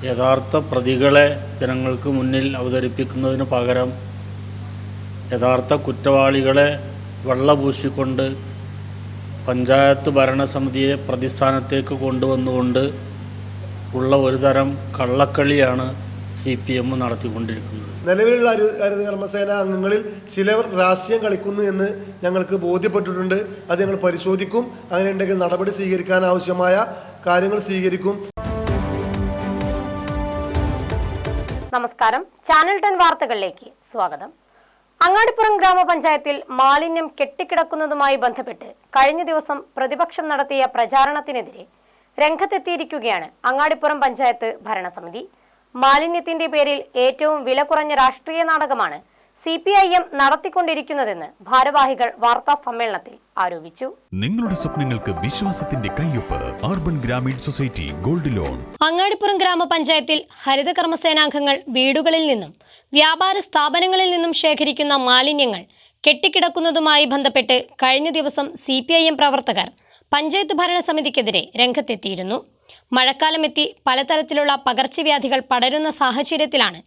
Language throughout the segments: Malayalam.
യഥാർത്ഥ പ്രതികളെ ജനങ്ങൾക്ക് മുന്നിൽ അവതരിപ്പിക്കുന്നതിന് പകരം യഥാർത്ഥ കുറ്റവാളികളെ വെള്ളപൂശിക്കൊണ്ട് പഞ്ചായത്ത് ഭരണസമിതിയെ പ്രതിസ്ഥാനത്തേക്ക് കൊണ്ടുവന്നുകൊണ്ട് ഉള്ള ഒരു തരം കള്ളക്കളിയാണ് CPM നടത്തിക്കൊണ്ടിരിക്കുന്നത്. നിലവിലുള്ള ഹരിത കർമ്മസേന അംഗങ്ങളിൽ ചിലർ രാഷ്ട്രീയം കളിക്കുന്നു എന്ന് ഞങ്ങൾക്ക് ബോധ്യപ്പെട്ടിട്ടുണ്ട്. അത് ഞങ്ങൾ പരിശോധിക്കും. അങ്ങനെ ഉണ്ടെങ്കിൽ നടപടി സ്വീകരിക്കാൻ ആവശ്യമായ കാര്യങ്ങൾ സ്വീകരിക്കും. നമസ്കാരം, ചാനൽ 10 വാർത്തകളിലേക്ക് സ്വാഗതം. അങ്ങാടിപ്പുറം ഗ്രാമപഞ്ചായത്തിൽ മാലിന്യം കെട്ടിക്കിടക്കുന്നതുമായി ബന്ധപ്പെട്ട് കഴിഞ്ഞ ദിവസം പ്രതിപക്ഷം നടത്തിയ പ്രചാരണത്തിനെതിരെ രംഗത്തെത്തിയിരിക്കുകയാണ് അങ്ങാടിപ്പുറം പഞ്ചായത്ത് ഭരണസമിതി. മാലിന്യത്തിന്റെ പേരിൽ ഏറ്റവും വില കുറഞ്ഞ രാഷ്ട്രീയ നാടകമാണ് CPIM നടത്തിക്കൊണ്ടിരിക്കുന്നതെന്ന് ഭാരവാഹികൾ വാർത്താ സമ്മേളനത്തിൽ ആരോപിച്ചു. നിങ്ങളുടെ സ്വപ്നങ്ങൾക്ക് വിശ്വാസത്തിന്റെ കയ്യൊപ്പ് urban Grameen society gold loan. Angadippuram ഗ്രാമപഞ്ചായത്തിൽ ഹരിത കർമ്മസേനാംഗങ്ങൾ വീടുകളിൽ നിന്നും വ്യാപാര സ്ഥാപനങ്ങളിൽ നിന്നും ശേഖരിക്കുന്ന മാലിന്യങ്ങൾ കെട്ടിക്കിടക്കുന്നതുമായി ബന്ധപ്പെട്ട് കഴിഞ്ഞ ദിവസം CPIM പ്രവർത്തകർ പഞ്ചായത്ത് ഭരണസമിതിക്കെതിരെ രംഗത്തെത്തിയിരുന്നു. മഴക്കാലമെത്തി പലതരത്തിലുള്ള പകർച്ചവ്യാധികൾ പടരുന്ന സാഹചര്യത്തിലാണ്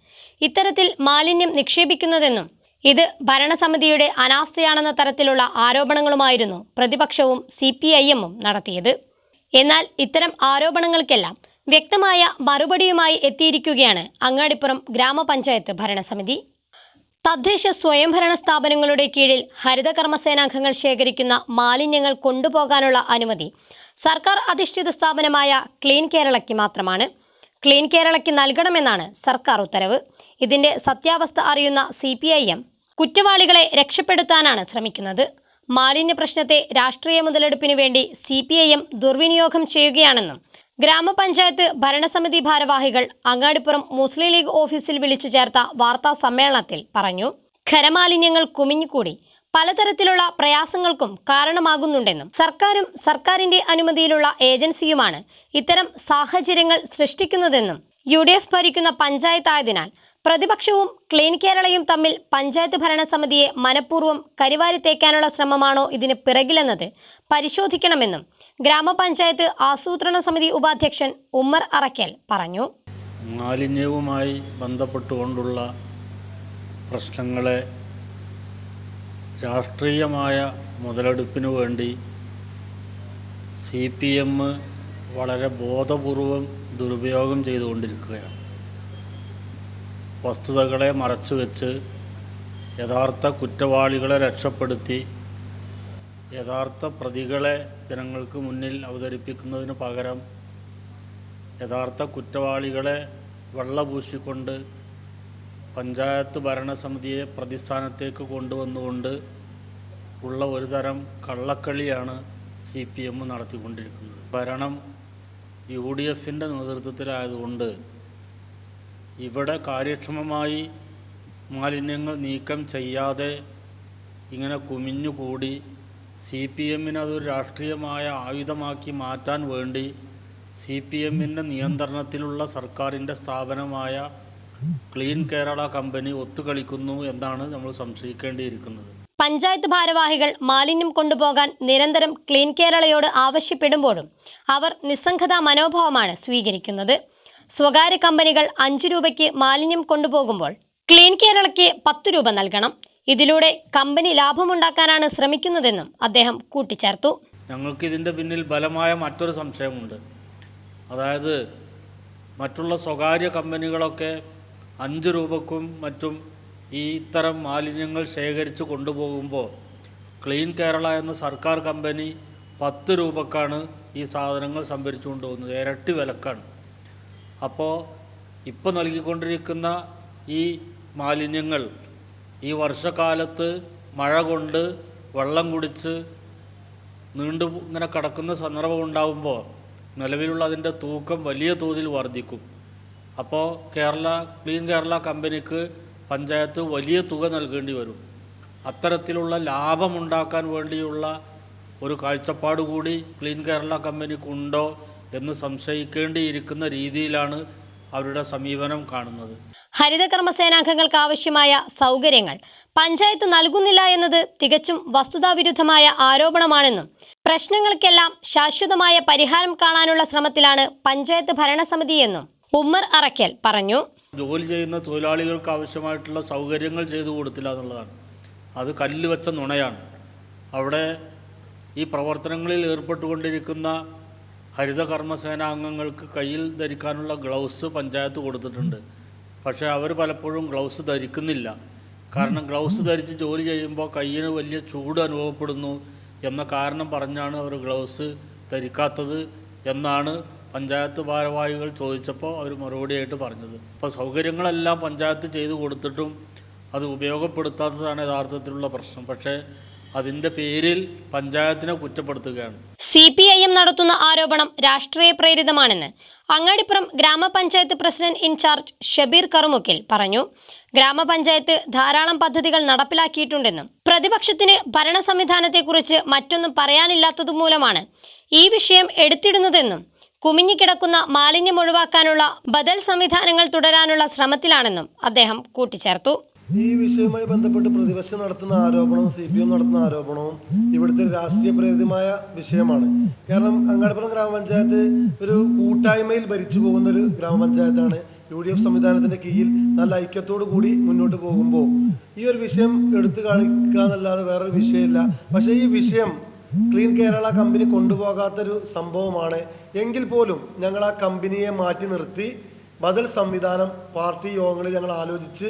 ഇത്തരത്തിൽ മാലിന്യം നിക്ഷേപിക്കുന്നതെന്നും ഇത് ഭരണസമിതിയുടെ അനാസ്ഥയാണെന്ന തരത്തിലുള്ള ആരോപണങ്ങളുമായിരുന്നു പ്രതിപക്ഷവും CPIM-ഉം നടത്തിയത്. എന്നാൽ ഇത്തരം ആരോപണങ്ങൾക്കെല്ലാം വ്യക്തമായ മറുപടിയുമായി എത്തിയിരിക്കുകയാണ് അങ്ങാടിപ്പുറം ഗ്രാമപഞ്ചായത്ത് ഭരണസമിതി. തദ്ദേശ സ്വയംഭരണ സ്ഥാപനങ്ങളുടെ കീഴിൽ ഹരിത കർമ്മസേനാംഗങ്ങൾ ശേഖരിക്കുന്ന മാലിന്യങ്ങൾ കൊണ്ടുപോകാനുള്ള അനുമതി സർക്കാർ അധിഷ്ഠിത സ്ഥാപനമായ ക്ലീൻ കേരളയ്ക്ക് മാത്രമാണ്. ക്ലീൻ കേരളയ്ക്ക് നൽകണമെന്നാണ് സർക്കാർ ഉത്തരവ്. ഇതിന്റെ സത്യാവസ്ഥ അറിയുന്ന CPIM കുറ്റവാളികളെ രക്ഷപ്പെടുത്താനാണ് ശ്രമിക്കുന്നത്. മാലിന്യ പ്രശ്നത്തെ രാഷ്ട്രീയ മുതലെടുപ്പിനു വേണ്ടി CPIM ദുർവിനിയോഗം ചെയ്യുകയാണെന്നും ഗ്രാമപഞ്ചായത്ത് ഭരണസമിതി ഭാരവാഹികൾ അങ്ങാടിപ്പുറം മുസ്ലിം ലീഗ് ഓഫീസിൽ വിളിച്ചു ചേർത്ത വാർത്താ സമ്മേളനത്തിൽ പറഞ്ഞു. ഖരമാലിന്യങ്ങൾ കുമിഞ്ഞുകൂടി പലതരത്തിലുള്ള പ്രയാസങ്ങൾക്കും കാരണമാകുന്നുണ്ടെന്നും സർക്കാരും സർക്കാരിന്റെ അനുമതിയിലുള്ള ഏജൻസിയുമാണ് ഇത്തരം സാഹചര്യങ്ങൾ സൃഷ്ടിക്കുന്നതെന്നും UDF ഭരിക്കുന്ന പഞ്ചായത്തായതിനാൽ പ്രതിപക്ഷവും ക്ലീൻ കേരളയും തമ്മിൽ പഞ്ചായത്ത് ഭരണസമിതിയെ മനഃപൂർവ്വം കരിവാരി തേക്കാനുള്ള ശ്രമമാണോ ഇതിന് പിറകിലെന്നത് പരിശോധിക്കണമെന്നും ഗ്രാമപഞ്ചായത്ത് ആസൂത്രണ സമിതി ഉപാധ്യക്ഷൻ ഉമ്മർ അറക്കൽ പറഞ്ഞു. മാലിന്യവുമായി ബന്ധപ്പെട്ടുകൊണ്ടുള്ള പ്രശ്നങ്ങളെ രാഷ്ട്രീയമായ മുതലെടുപ്പിനു വേണ്ടി CPM വളരെ ബോധപൂർവം ദുരുപയോഗം ചെയ്തുകൊണ്ടിരിക്കുകയാണ്. വസ്തുതകളെ മറച്ചുവെച്ച് യഥാർത്ഥ കുറ്റവാളികളെ രക്ഷപ്പെടുത്തി യഥാർത്ഥ പ്രതികളെ ജനങ്ങൾക്ക് മുന്നിൽ അവതരിപ്പിക്കുന്നതിന് പകരം യഥാർത്ഥ കുറ്റവാളികളെ വെള്ളപൂശിക്കൊണ്ട് പഞ്ചായത്ത് ഭരണസമിതിയെ പ്രതിസ്ഥാനത്തേക്ക് കൊണ്ടുവന്നുകൊണ്ട് ഉള്ള ഒരു തരം കള്ളക്കളിയാണ് CPM നടത്തിക്കൊണ്ടിരിക്കുന്നത്. ഭരണം UDF-ൻ്റെ നേതൃത്വത്തിലായതുകൊണ്ട് ഇവിടെ കാര്യക്ഷമമായി മാലിന്യങ്ങൾ നീക്കം ചെയ്യാതെ ഇങ്ങനെ കുമിഞ്ഞുകൂടി CPM-ന് അതൊരു രാഷ്ട്രീയമായ ആയുധമാക്കി മാറ്റാൻ വേണ്ടി CPM-ൻ്റെ നിയന്ത്രണത്തിലുള്ള സർക്കാരിൻ്റെ സ്ഥാപനമായ ക്ലീൻ കേരള കമ്പനി ഒത്തുകളിക്കുന്നു എന്നാണ് നമ്മൾ സംശയിക്കേണ്ടിയിരിക്കുന്നത്. പഞ്ചായത്ത് ഭാരവാഹികൾ മാലിന്യം കൊണ്ടുപോകാൻ നിരന്തരം ക്ലീൻ കേരളയോട് ആവശ്യപ്പെടുമ്പോഴും അവർ നിസ്സംഗതാ മനോഭാവമാണ് സ്വീകരിക്കുന്നത്. സ്വകാര്യ കമ്പനികൾ 5 രൂപയ്ക്ക് മാലിന്യം കൊണ്ടുപോകുമ്പോൾ ക്ലീൻ കേരളയ്ക്ക് 10 രൂപ നൽകണം. ഇതിലൂടെ കമ്പനി ലാഭമുണ്ടാക്കാനാണ് ശ്രമിക്കുന്നതെന്നും അദ്ദേഹം കൂട്ടിച്ചേർത്തു. ഞങ്ങൾക്ക് ഇതിൻ്റെ പിന്നിൽ ബലമായ മറ്റൊരു സംശയമുണ്ട്. അതായത് മറ്റുള്ള സ്വകാര്യ കമ്പനികളൊക്കെ 5 രൂപക്കും മറ്റും ഈ ഇത്തരം മാലിന്യങ്ങൾ ശേഖരിച്ച് കൊണ്ടുപോകുമ്പോൾ ക്ലീൻ കേരള എന്ന സർക്കാർ കമ്പനി 10 രൂപക്കാണ് ഈ സാധനങ്ങൾ സംഭരിച്ചു കൊണ്ടുപോകുന്നത്. ഇരട്ടി വിലക്കാണ്. അപ്പോൾ ഇപ്പോൾ നൽകിക്കൊണ്ടിരിക്കുന്ന ഈ മാലിന്യങ്ങൾ ഈ വർഷക്കാലത്ത് മഴ കൊണ്ട് വെള്ളം കുടിച്ച് ഇങ്ങനെ കിടക്കുന്ന സന്ദർഭം ഉണ്ടാകുമ്പോൾ നിലവിലുള്ള അതിൻ്റെ തൂക്കം വലിയ തോതിൽ വർദ്ധിക്കും. അപ്പോൾ ക്ലീൻ കേരള കമ്പനിക്ക് പഞ്ചായത്ത് വലിയ തുക നൽകേണ്ടി വരും. അത്തരത്തിലുള്ള ലാഭമുണ്ടാക്കാൻ വേണ്ടിയുള്ള ഒരു കാഴ്ചപ്പാട് കൂടി ക്ലീൻ കേരള കമ്പനിക്കുണ്ടോ എന്ന് സംശയിക്കേണ്ടിയിരിക്കുന്ന രീതിയിലാണ് അവരുടെ സമീപനം കാണുന്നത്. ഹരിത കർമ്മസേനാംഗങ്ങൾക്ക് ആവശ്യമായ സൗകര്യങ്ങൾ പഞ്ചായത്ത് നൽകുന്നില്ല എന്നത് തികച്ചും വസ്തുതാവിരുദ്ധമായ ആരോപണമാണെന്നും പ്രശ്നങ്ങൾക്കെല്ലാം ശാശ്വതമായ പരിഹാരം കാണാനുള്ള ശ്രമത്തിലാണ് പഞ്ചായത്ത് ഭരണസമിതിയെന്നും ഉമ്മർ അറക്കൽ പറഞ്ഞു. ജോലി ചെയ്യുന്ന തൊഴിലാളികൾക്ക് ആവശ്യമായിട്ടുള്ള സൗകര്യങ്ങൾ ചെയ്തു കൊടുത്തില്ല എന്നുള്ളതാണ്. അത് കല്ല് വെച്ച നുണയാണ്. അവിടെ ഈ പ്രവർത്തനങ്ങളിൽ ഏർപ്പെട്ടുകൊണ്ടിരിക്കുന്ന ഹരിത കർമ്മസേന അംഗങ്ങൾക്ക് കയ്യിൽ ധരിക്കാനുള്ള ഗ്ലൗസ് പഞ്ചായത്ത് കൊടുത്തിട്ടുണ്ട്. പക്ഷേ അവർ പലപ്പോഴും ഗ്ലൗസ് ധരിക്കുന്നില്ല. കാരണം ഗ്ലൗസ് ധരിച്ച് ജോലി ചെയ്യുമ്പോൾ കയ്യിന് വലിയ ചൂട് അനുഭവപ്പെടുന്നു എന്ന കാരണം പറഞ്ഞാണ് അവർ ഗ്ലൗസ് ധരിക്കാത്തത് എന്നാണ് പഞ്ചായത്ത് ഭാരവാഹികൾ ചോദിച്ചപ്പോൾ അവർ മറുപടിയായിട്ട് പറഞ്ഞത്. അപ്പോൾ സൗകര്യങ്ങളെല്ലാം പഞ്ചായത്ത് ചെയ്തു കൊടുത്തിട്ടും അത് ഉപയോഗപ്പെടുത്താത്തതാണ് യഥാർത്ഥത്തിലുള്ള പ്രശ്നം. പക്ഷേ അതിൻ്റെ പേരിൽ പഞ്ചായത്തിനെ കുറ്റപ്പെടുത്തുകയാണ്. CPIM നടത്തുന്ന ആരോപണം രാഷ്ട്രീയ പ്രേരിതമാണെന്ന് അങ്ങാടിപ്പുറം ഗ്രാമപഞ്ചായത്ത് പ്രസിഡന്റ് ഇൻചാർജ് ഷബീർ കറുമുക്കിൽ പറഞ്ഞു. ഗ്രാമപഞ്ചായത്ത് ധാരാളം പദ്ധതികൾ നടപ്പിലാക്കിയിട്ടുണ്ടെന്നും പ്രതിപക്ഷത്തിന് ഭരണ സംവിധാനത്തെക്കുറിച്ച് മറ്റൊന്നും പറയാനില്ലാത്തതുമൂലമാണ് ഈ വിഷയം എടുത്തിടുന്നതെന്നും കുമിഞ്ഞിക്കിടക്കുന്ന മാലിന്യം ഒഴിവാക്കാനുള്ള ബദൽ സംവിധാനങ്ങൾ തുടരാനുള്ള ശ്രമത്തിലാണെന്നും അദ്ദേഹം കൂട്ടിച്ചേർത്തു. ഈ വിഷയവുമായി ബന്ധപ്പെട്ട് പ്രതിപക്ഷം നടത്തുന്ന ആരോപണവും CPM നടത്തുന്ന ആരോപണവും ഇവിടുത്തെ രാഷ്ട്രീയ പ്രേരിതമായ വിഷയമാണ്. കാരണം അങ്ങാടിപ്പുറം ഗ്രാമപഞ്ചായത്ത് ഒരു കൂട്ടായ്മയിൽ ഭരിച്ചു പോകുന്ന ഒരു ഗ്രാമപഞ്ചായത്താണ്. UDF സംവിധാനത്തിൻ്റെ കീഴിൽ നല്ല ഐക്യത്തോടു കൂടി മുന്നോട്ട് പോകുമ്പോൾ ഈ ഒരു വിഷയം എടുത്തു കാണിക്കുക എന്നല്ലാതെ വേറൊരു വിഷയമില്ല. പക്ഷേ ഈ വിഷയം ക്ലീൻ കേരള കമ്പനി കൊണ്ടുപോകാത്തൊരു സംഭവമാണ്. എങ്കിൽ പോലും ഞങ്ങൾ ആ കമ്പനിയെ മാറ്റി നിർത്തി ബദൽ സംവിധാനം പാർട്ടി യോഗങ്ങളിൽ ഞങ്ങൾ ആലോചിച്ച്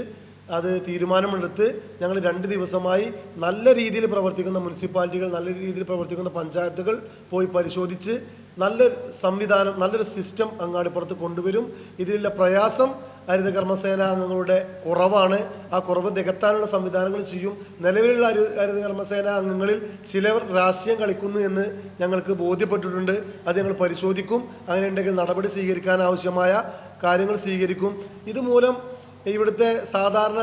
അത് തീരുമാനമെടുത്ത് ഞങ്ങൾ 2 ദിവസമായി നല്ല രീതിയിൽ പ്രവർത്തിക്കുന്ന മുനിസിപ്പാലിറ്റികൾ, നല്ല രീതിയിൽ പ്രവർത്തിക്കുന്ന പഞ്ചായത്തുകൾ പോയി പരിശോധിച്ച് നല്ലൊരു സംവിധാനം, നല്ലൊരു സിസ്റ്റം അങ്ങാടിപ്പുറത്ത് കൊണ്ടുവരും. ഇതിലുള്ള പ്രയാസം ഹരിത കർമ്മസേന അംഗങ്ങളുടെ കുറവാണ്. ആ കുറവ് നികത്താനുള്ള സംവിധാനങ്ങൾ ചെയ്യും. നിലവിലുള്ള ഹരിത കർമ്മസേന അംഗങ്ങളിൽ ചിലർ രാഷ്ട്രീയം കളിക്കുന്നു എന്ന് ഞങ്ങൾക്ക് ബോധ്യപ്പെട്ടിട്ടുണ്ട്. അത് ഞങ്ങൾ പരിശോധിക്കും. അങ്ങനെ ഉണ്ടെങ്കിൽ നടപടി സ്വീകരിക്കാൻ ആവശ്യമായ കാര്യങ്ങൾ സ്വീകരിക്കും. ഇതുമൂലം ഇവിടുത്തെ സാധാരണ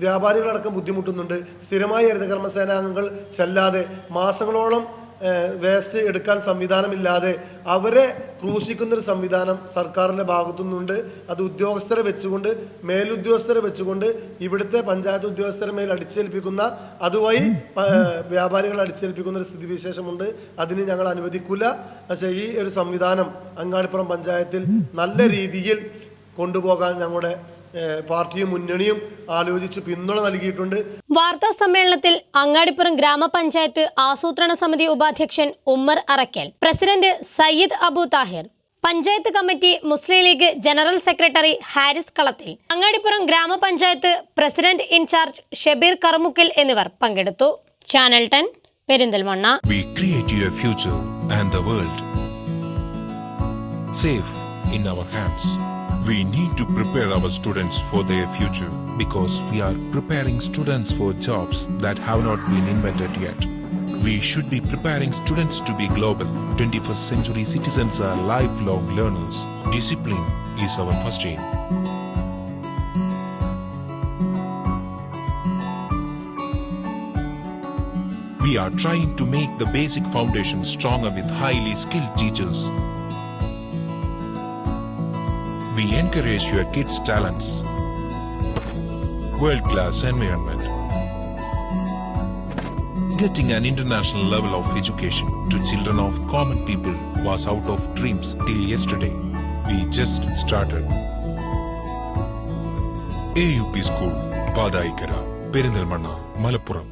വ്യാപാരികളടക്കം ബുദ്ധിമുട്ടുന്നുണ്ട്. സ്ഥിരമായി ഹരിത കർമ്മസേന അംഗങ്ങൾ ചെല്ലാതെ മാസങ്ങളോളം വേസ്റ്റ് എടുക്കാൻ സംവിധാനമില്ലാതെ അവരെ ക്രൂശിക്കുന്നൊരു സംവിധാനം സർക്കാരിൻ്റെ ഭാഗത്തുനിന്നുണ്ട്. അത് ഉദ്യോഗസ്ഥരെ വെച്ചുകൊണ്ട്, മേലുദ്യോഗസ്ഥരെ വെച്ചുകൊണ്ട് ഇവിടുത്തെ പഞ്ചായത്ത് ഉദ്യോഗസ്ഥരെ മേൽ അടിച്ചേൽപ്പിക്കുന്ന, അതുവഴി വ്യാപാരികൾ അടിച്ചേൽപ്പിക്കുന്ന ഒരു സ്ഥിതിവിശേഷമുണ്ട്. അതിന് ഞങ്ങൾ അനുവദിക്കില്ല. പക്ഷേ ഈ ഒരു സംവിധാനം അങ്ങാടിപ്പുറം പഞ്ചായത്തിൽ നല്ല രീതിയിൽ കൊണ്ടുപോകാൻ ഞങ്ങളുടെ പാർട്ടിയും മുന്നണിയും ആലോചിച്ച് പിന്തുണ നൽകിയിട്ടുണ്ട്. വാർത്താ സമ്മേളനത്തിൽ അങ്ങാടിപ്പുറം ഗ്രാമപഞ്ചായത്ത് ആസൂത്രണ സമിതി ഉപാധ്യക്ഷൻ ഉമ്മർ അറക്കൽ, പ്രസിഡന്റ് സയ്യിദ് അബു താഹിർ, പഞ്ചായത്ത് കമ്മിറ്റി മുസ്ലിം ലീഗ് ജനറൽ സെക്രട്ടറി ഹാരിസ് കളത്തിൽ, അങ്ങാടിപ്പുറം ഗ്രാമപഞ്ചായത്ത് പ്രസിഡന്റ് ഇൻചാർജ് ഷബീർ കറുമുക്കിൽ എന്നിവർ പങ്കെടുത്തു. Channel 10 Perinthalmanna. We create your future and the world safe in our hands. We need to prepare our students for their future because we are preparing students for jobs that have not been invented yet. We should be preparing students to be global. 21st century citizens are lifelong learners. Discipline is our first aim. We are trying to make the basic foundation stronger with highly skilled teachers. We encourage your kids' talents. World-class environment. Getting an international level of education to children of common people was out of dreams till yesterday. We just started. AUP School, Padaikara, Perindalmanna, Malappuram.